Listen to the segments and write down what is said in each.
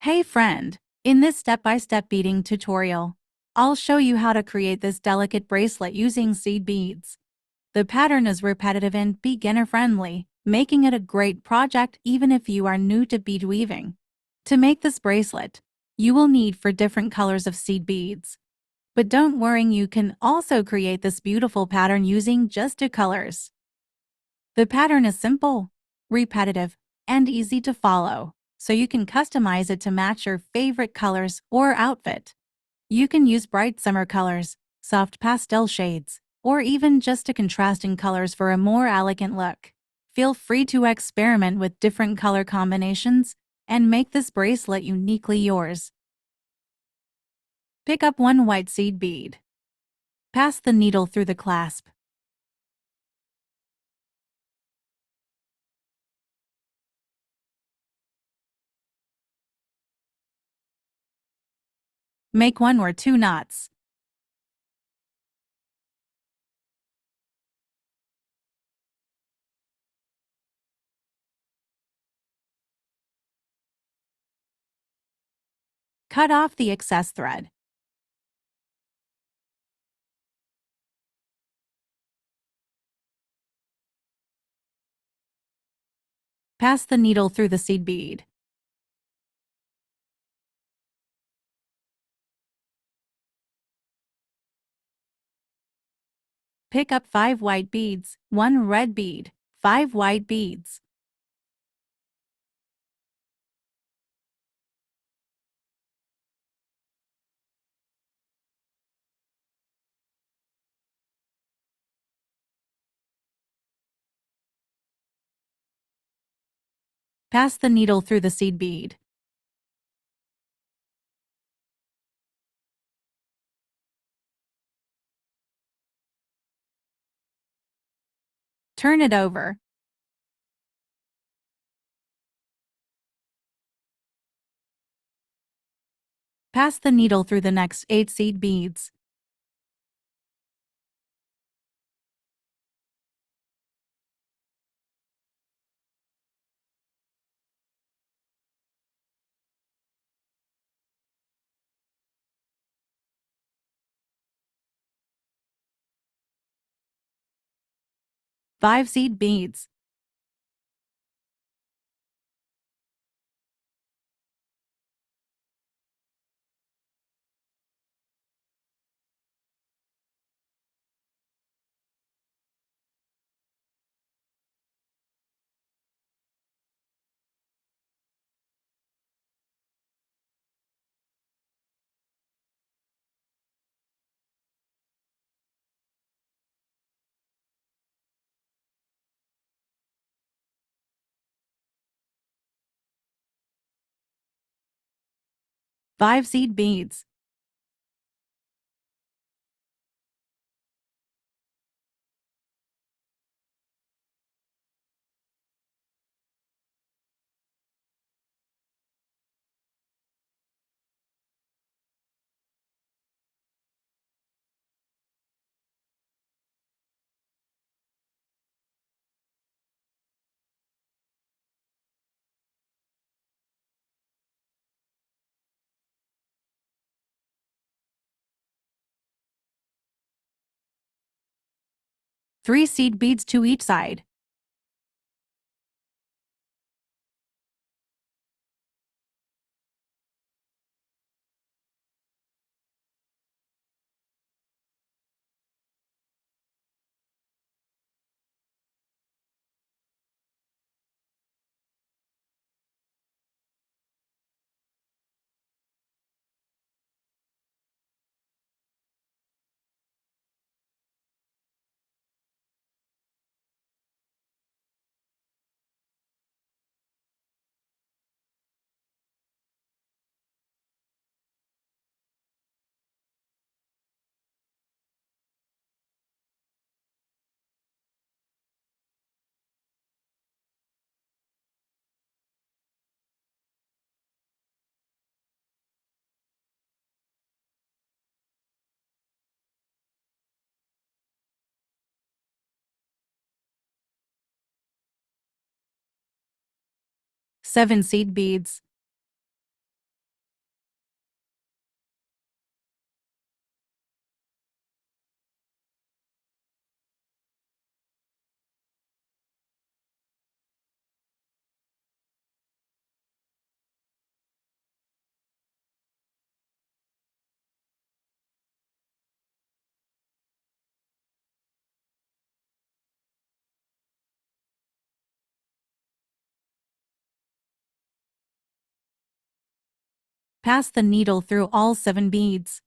Hey friend, in this step-by-step beading tutorial, I'll show you how to create this delicate bracelet using seed beads. The pattern is repetitive and beginner-friendly, making it a great project even if you are new to bead weaving. To make this bracelet, you will need 4 different colors of seed beads. But don't worry, you can also create this beautiful pattern using just 2 colors. The pattern is simple, repetitive, and easy to follow, so you can customize it to match your favorite colors or outfit. You can use bright summer colors, soft pastel shades, or even just a contrasting colors for a more elegant look. Feel free to experiment with different color combinations and make this bracelet uniquely yours. Pick up 1 white seed bead. Pass the needle through the clasp. Make 1 or 2 knots. Cut off the excess thread. Pass the needle through the seed bead. Pick up 5 white beads, 1 red bead, 5 white beads. Pass the needle through the seed bead. Turn it over. Pass the needle through the next 8 seed beads. Five seed beads. Five seed beads. Three seed beads to each side. Seven seed beads. Pass the needle through all 7 beads.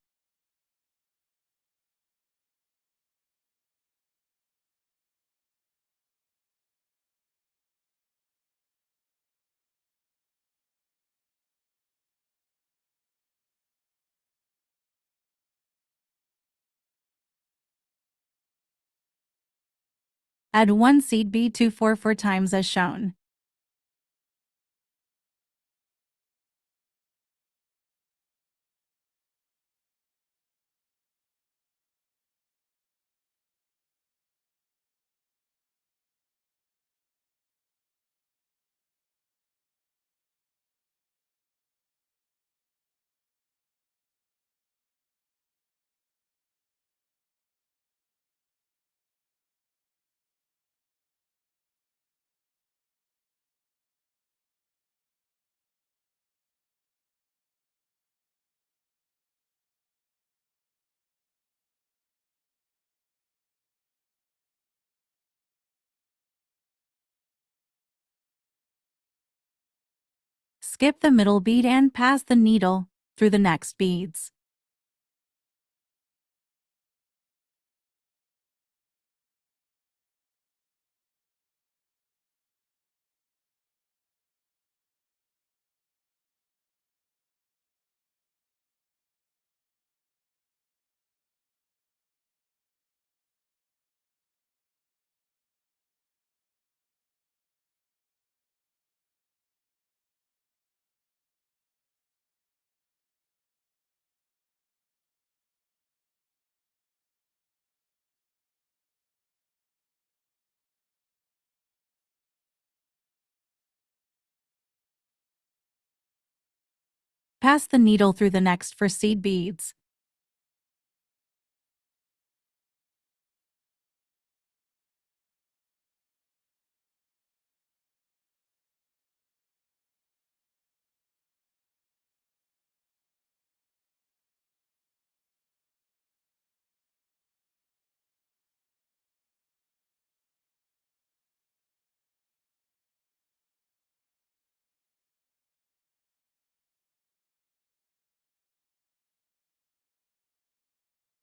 Add 1 seed bead to 4 times as shown. Skip the middle bead and pass the needle through the next beads. Pass the needle through the next 4 seed beads.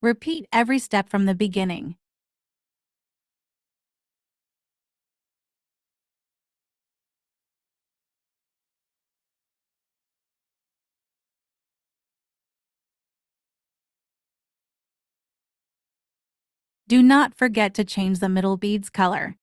Repeat every step from the beginning. Do not forget to change the middle bead's color.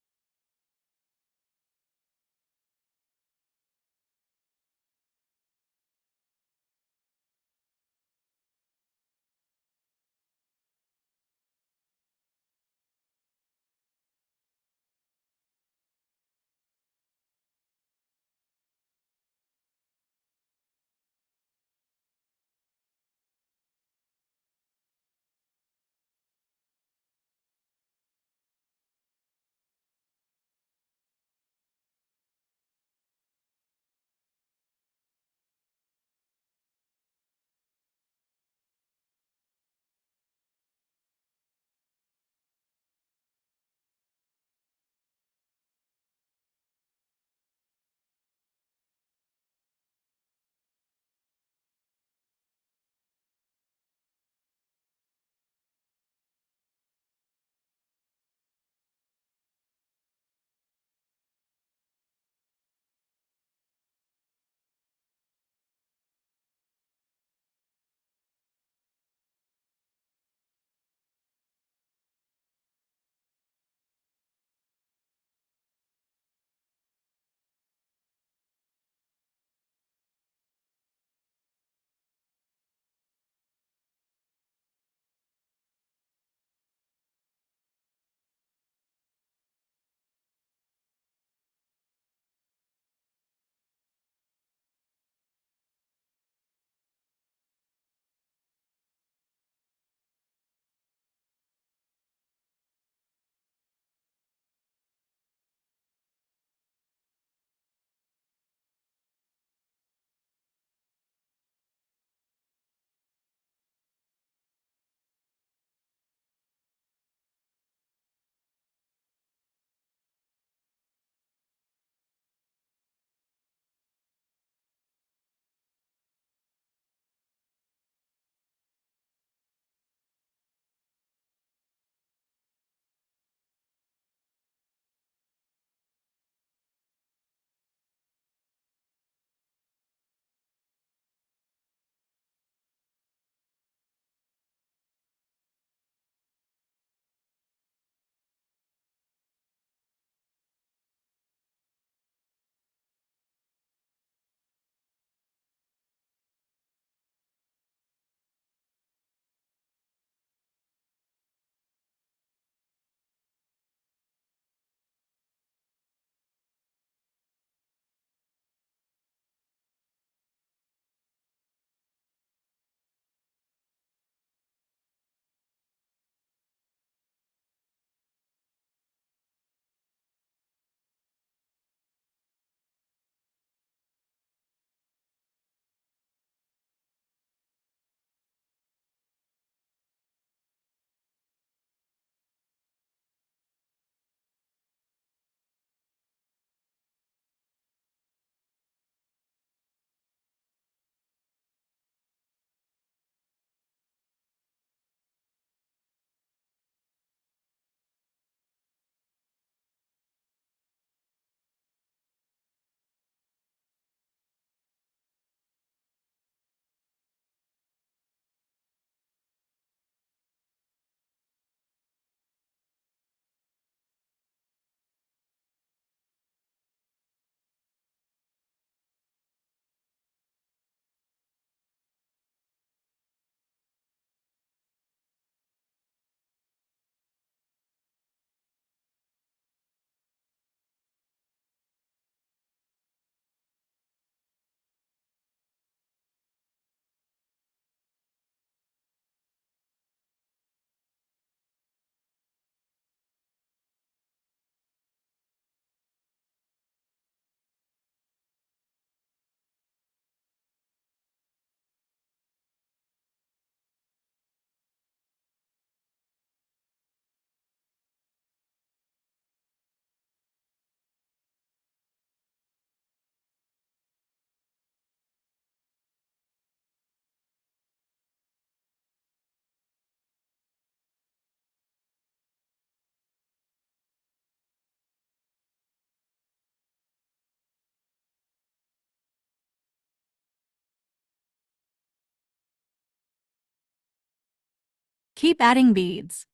Keep adding beads.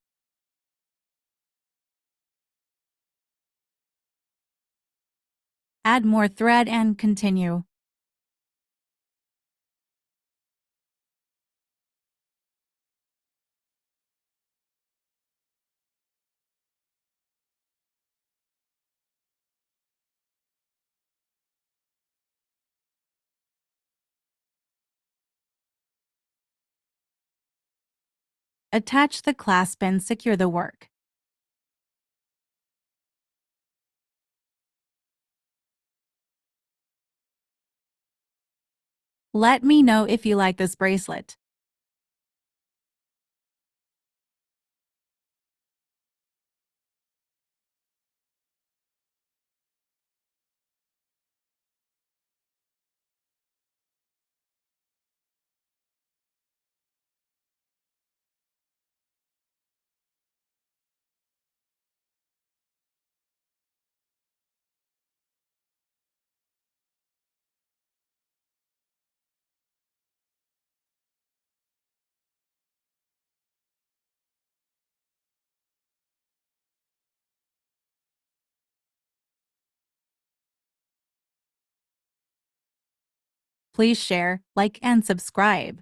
Add more thread and continue. Attach the clasp and secure the work. Let me know if you like this bracelet. Please share, like, and subscribe.